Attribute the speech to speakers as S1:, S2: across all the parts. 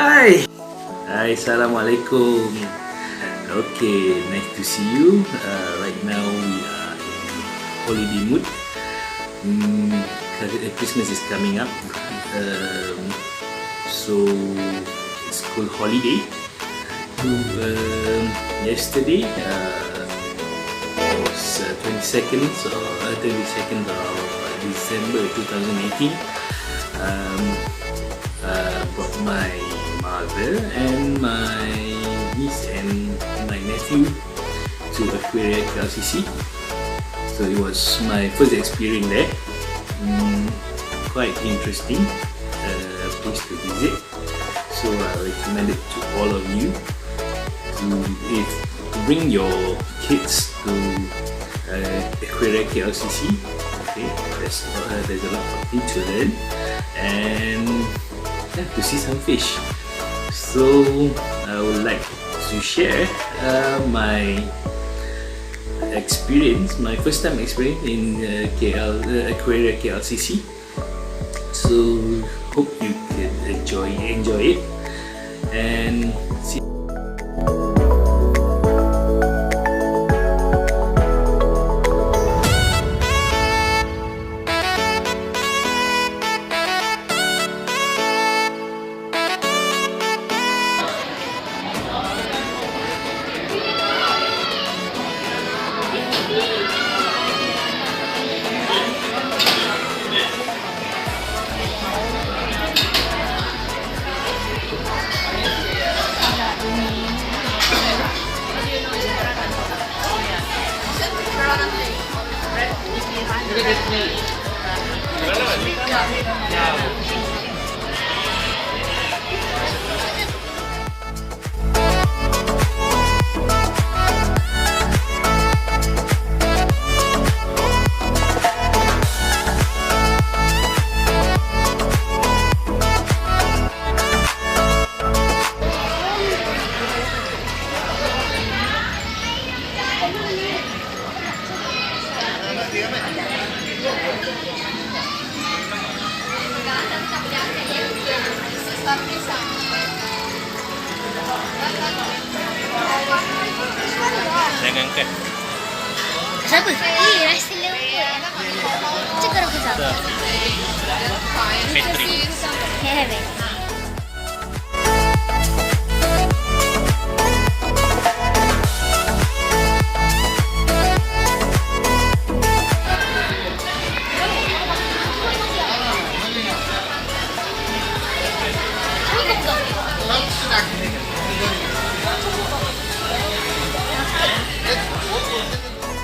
S1: Hai. Hai, Assalamualaikum. Okay, nice to see you. Right now we are in holiday mood. Christmas is coming up. So it's school holiday. Yesterday was 22nd of December 2018. Brought my mother and my niece and my nephew to Aquaria KLCC. So it was my first experience there. Quite interesting place to visit. So I recommend it to all of you to bring your kids to Aquaria KLCC. Okay, there's a lot of things to learn and to see some fish. So I would like to share my experience, my first time experience in Aquaria KLCC. So hope you can enjoy it and see.
S2: Jangan angkat.
S3: Siapa? Rasa lembut. Cakap apa siapa?
S2: Patrick.
S3: Hehehe.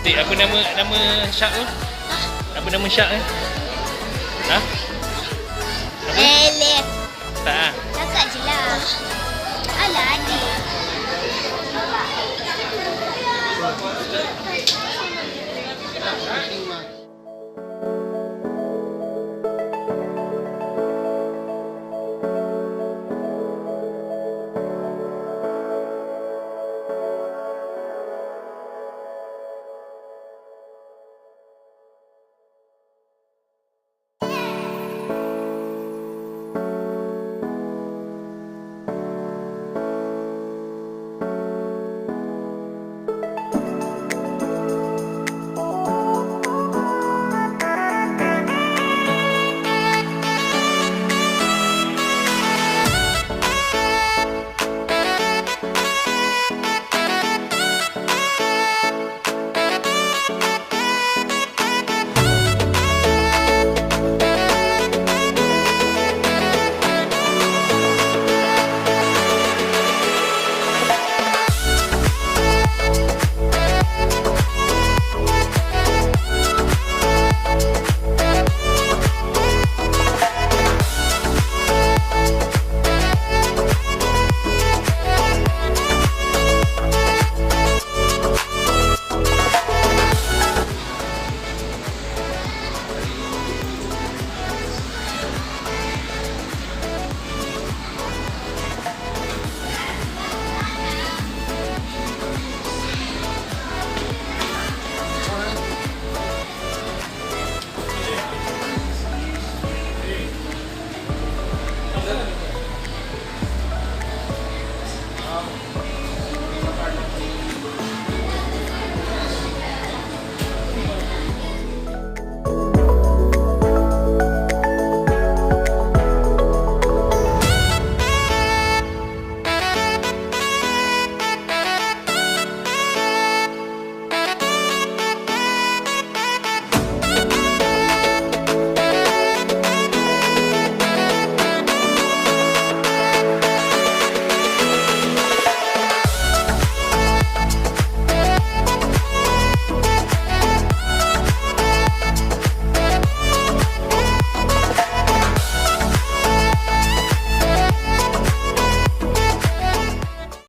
S2: Dik, apa nama shark tu? Apa nama shark ni? Ha? Apa?
S3: Elef.
S2: Tak ah.
S3: Cakap je lah.